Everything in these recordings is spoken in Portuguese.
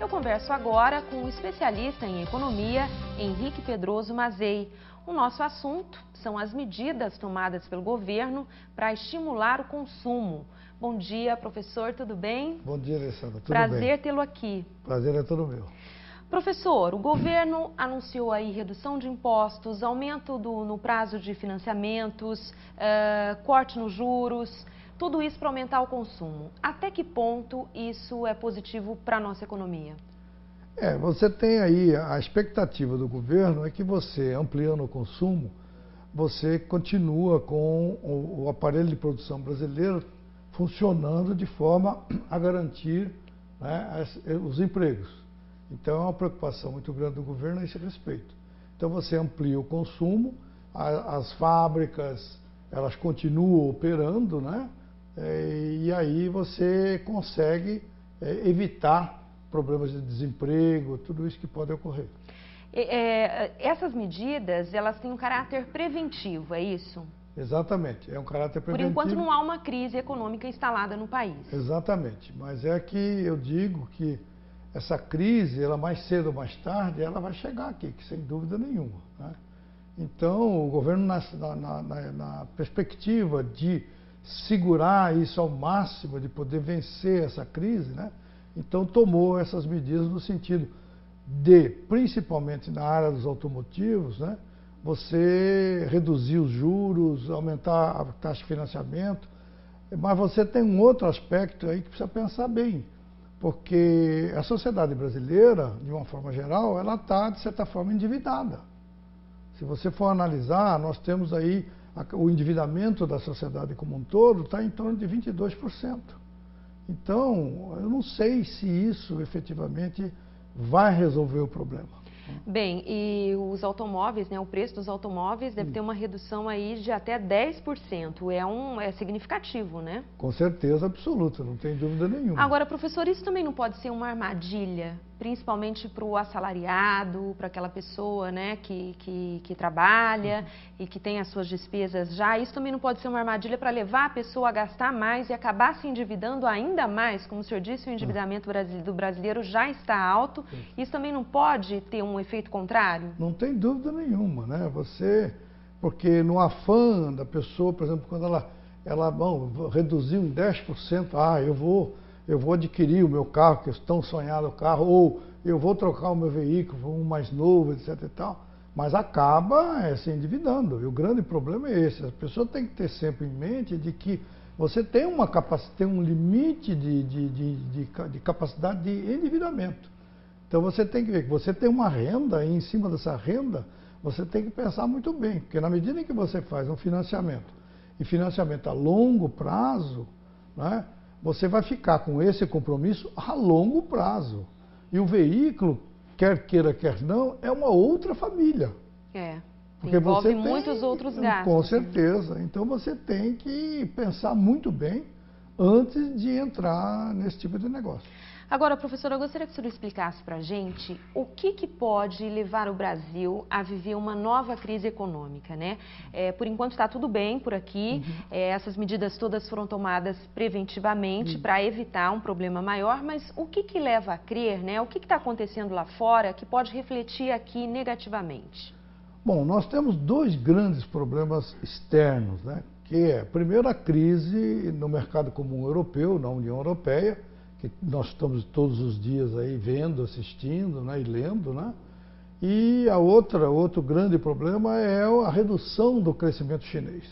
Eu converso agora com o especialista em economia, Henrique Pedroso Mazei. O nosso assunto são as medidas tomadas pelo governo para estimular o consumo. Bom dia, professor, tudo bem? Bom dia, Alessandra, tudo bem? Prazer tê-lo aqui. Prazer é todo meu. Professor, o governo anunciou aí redução de impostos, aumento no prazo de financiamentos, corte nos juros, tudo isso para aumentar o consumo. Até que ponto isso é positivo para a nossa economia? Você tem aí a expectativa do governo é que você, ampliando o consumo, você continua com o aparelho de produção brasileiro funcionando de forma a garantir, né, os empregos. Então é uma preocupação muito grande do governo a esse respeito. Então você amplia o consumo, as fábricas elas continuam operando, né? E aí você consegue evitar problemas de desemprego, tudo isso que pode ocorrer. Essas medidas, elas têm um caráter preventivo, é isso? Exatamente, é um caráter preventivo. Por enquanto não há uma crise econômica instalada no país. Exatamente, mas é que eu digo que essa crise, ela mais cedo ou mais tarde, ela vai chegar aqui, que sem dúvida nenhuma, né? Então, o governo, na perspectiva de segurar isso ao máximo, de poder vencer essa crise, né? Então tomou essas medidas no sentido de, principalmente na área dos automotivos, né? Você reduzir os juros, aumentar a taxa de financiamento, mas você tem um outro aspecto aí que precisa pensar bem, porque a sociedade brasileira, de uma forma geral, ela está, de certa forma, endividada. Se você for analisar, nós temos aí o endividamento da sociedade como um todo está em torno de 22%. Então, eu não sei se isso efetivamente vai resolver o problema. Bem, e os automóveis, né, o preço dos automóveis deve ter uma redução aí de até 10%. É significativo, né? Com certeza absoluta, não tem dúvida nenhuma. Agora, professor, isso também não pode ser uma armadilha, principalmente para o assalariado, para aquela pessoa, né, que trabalha e que tem as suas despesas já. Isso também não pode ser uma armadilha para levar a pessoa a gastar mais e acabar se endividando ainda mais. Como o senhor disse, o endividamento do brasileiro já está alto. Isso também não pode ter um efeito contrário? Não tem dúvida nenhuma, né? Porque no afã da pessoa, por exemplo, quando ela reduziu em 10%, eu vou adquirir o meu carro, que é tão sonhado o carro, ou eu vou trocar o meu veículo por um mais novo, etc e tal, mas acaba se endividando. E o grande problema é esse. A pessoa tem que ter sempre em mente de que você tem um limite de capacidade de endividamento. Então você tem que ver que você tem uma renda e em cima dessa renda você tem que pensar muito bem, porque na medida em que você faz um financiamento, e financiamento a longo prazo, né, você vai ficar com esse compromisso a longo prazo. E o veículo, quer queira, quer não, é uma outra família. Porque envolve muitos outros gastos. Com certeza. Então você tem que pensar muito bem antes de entrar nesse tipo de negócio. Agora, professora, eu gostaria que o senhor explicasse para a gente o que pode levar o Brasil a viver uma nova crise econômica, né? Por enquanto está tudo bem por aqui, essas medidas todas foram tomadas preventivamente para evitar um problema maior, mas o que leva a crer, né? O que está acontecendo lá fora que pode refletir aqui negativamente? Bom, nós temos dois grandes problemas externos, né? Que é, primeiro, a crise no mercado comum europeu, na União Europeia, que nós estamos todos os dias aí vendo, assistindo, né, e lendo, né? E outro grande problema é a redução do crescimento chinês.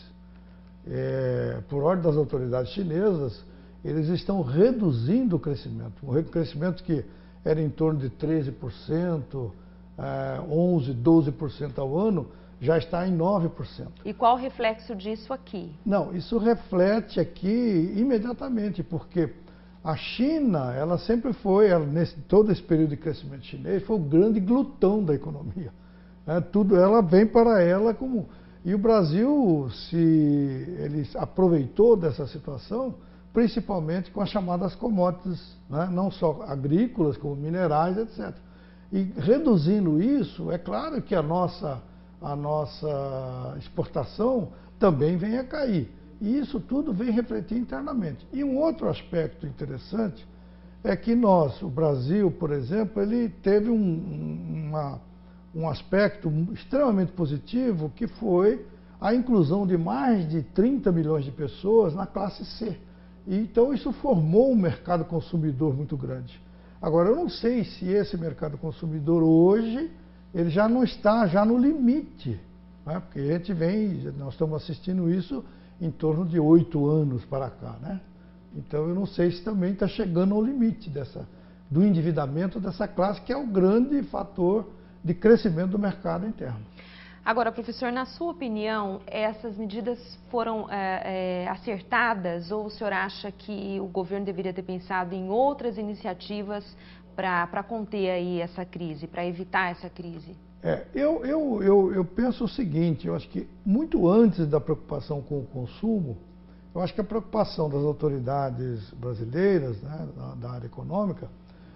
Por ordem das autoridades chinesas, eles estão reduzindo o crescimento. Um crescimento que era em torno de 13%, 11%, 12% ao ano, já está em 9%. E qual o reflexo disso aqui? Não, isso reflete aqui imediatamente, porque a China, ela sempre foi, todo esse período de crescimento chinês, foi o grande glutão da economia. Ela vem para ela como... E o Brasil, ele aproveitou dessa situação, principalmente com as chamadas commodities, né? Não só agrícolas, como minerais, etc. E reduzindo isso, é claro que a nossa exportação também vem a cair. E isso tudo vem refletir internamente. E um outro aspecto interessante é que o Brasil, por exemplo, ele teve um aspecto extremamente positivo, que foi a inclusão de mais de 30 milhões de pessoas na classe C. E, então isso formou um mercado consumidor muito grande. Agora, eu não sei se esse mercado consumidor hoje, ele já não está no limite, né? Porque nós estamos assistindo isso em torno de 8 anos para cá, né? Então eu não sei se também está chegando ao limite do endividamento dessa classe, que é o grande fator de crescimento do mercado interno. Agora, professor, na sua opinião, essas medidas foram acertadas, ou o senhor acha que o governo deveria ter pensado em outras iniciativas para conter aí essa crise, para evitar essa crise? Eu penso o seguinte, eu acho que muito antes da preocupação com o consumo, eu acho que a preocupação das autoridades brasileiras, né, da área econômica,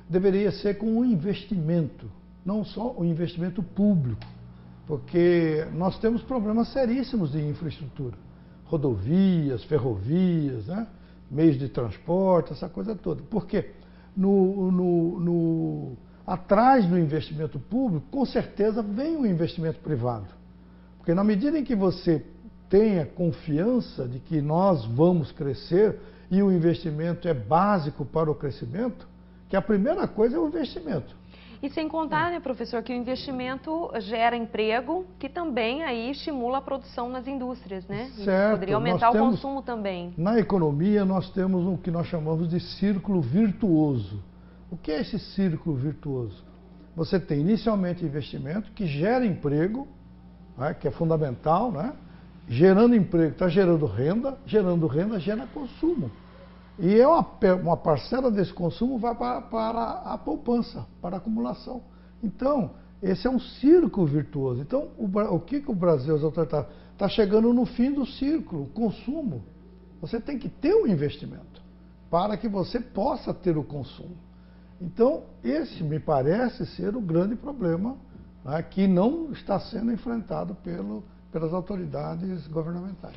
deveria ser com o investimento, não só o investimento público, porque nós temos problemas seríssimos de infraestrutura, rodovias, ferrovias, né, meios de transporte, essa coisa toda. Porque atrás do investimento público, com certeza, vem o investimento privado. Porque na medida em que você tenha confiança de que nós vamos crescer e o investimento é básico para o crescimento, que a primeira coisa é o investimento. E sem contar, né, professor, que o investimento gera emprego, que também aí estimula a produção nas indústrias, né? Certo. Poderia aumentar o consumo também. Na economia, nós temos o que nós chamamos de círculo virtuoso. O que é esse círculo virtuoso? Você tem inicialmente investimento que gera emprego, né, que é fundamental, né? Gerando emprego, está gerando renda gera consumo. E uma parcela desse consumo vai para a poupança, para a acumulação. Então, esse é um círculo virtuoso. Então, o que o Brasil está chegando no fim do círculo, o consumo. Você tem que ter o investimento para que você possa ter o consumo. Então, esse me parece ser o grande problema, né, que não está sendo enfrentado pelas autoridades governamentais.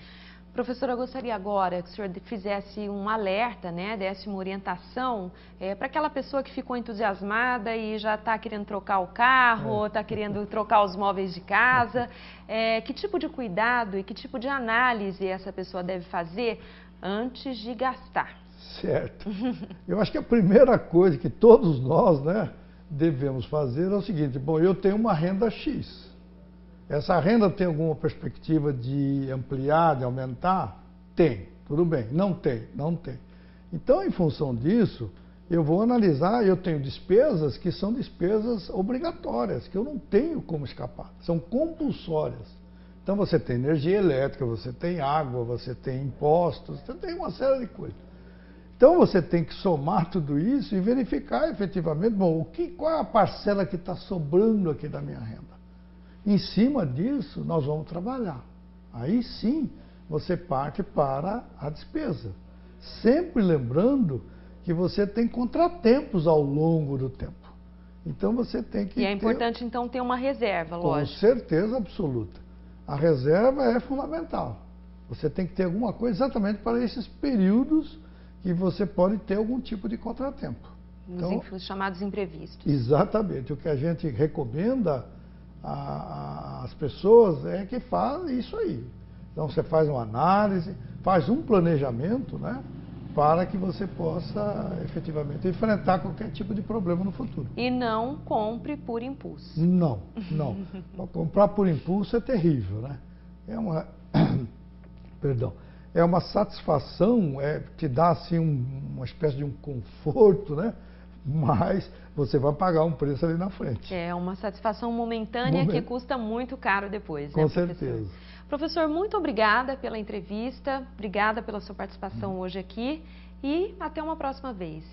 Professora, eu gostaria agora que o senhor fizesse um alerta, né, desse uma orientação para aquela pessoa que ficou entusiasmada e já está querendo trocar o carro, está querendo trocar os móveis de casa. Que tipo de cuidado e que tipo de análise essa pessoa deve fazer antes de gastar? Certo. Eu acho que a primeira coisa que todos nós, né, devemos fazer é o seguinte: bom, eu tenho uma renda X. Essa renda tem alguma perspectiva de ampliar, de aumentar? Tem, tudo bem. Não tem, não tem. Então, em função disso, eu vou analisar, eu tenho despesas que são despesas obrigatórias, que eu não tenho como escapar, são compulsórias. Então, você tem energia elétrica, você tem água, você tem impostos, você tem uma série de coisas. Então, você tem que somar tudo isso e verificar efetivamente, bom, qual é a parcela que está sobrando aqui da minha renda. Em cima disso, nós vamos trabalhar. Aí sim, você parte para a despesa. Sempre lembrando que você tem contratempos ao longo do tempo. Então, você tem que... E é importante, então, ter uma reserva, lógico. Com certeza absoluta. A reserva é fundamental. Você tem que ter alguma coisa exatamente para esses períodos que você pode ter algum tipo de contratempo. Então, os chamados imprevistos. Exatamente. O que a gente recomenda as pessoas é que faz isso aí. Então você faz uma análise, faz um planejamento, né, para que você possa efetivamente enfrentar qualquer tipo de problema no futuro. E não compre por impulso. Não. Comprar por impulso é terrível, né? É uma satisfação, te dá assim uma espécie de um conforto, né? Mas você vai pagar um preço ali na frente. É uma satisfação momentânea que custa muito caro depois, né, Com professor? certeza. Professor, muito obrigada pela entrevista, obrigada pela sua participação hoje aqui e até uma próxima vez.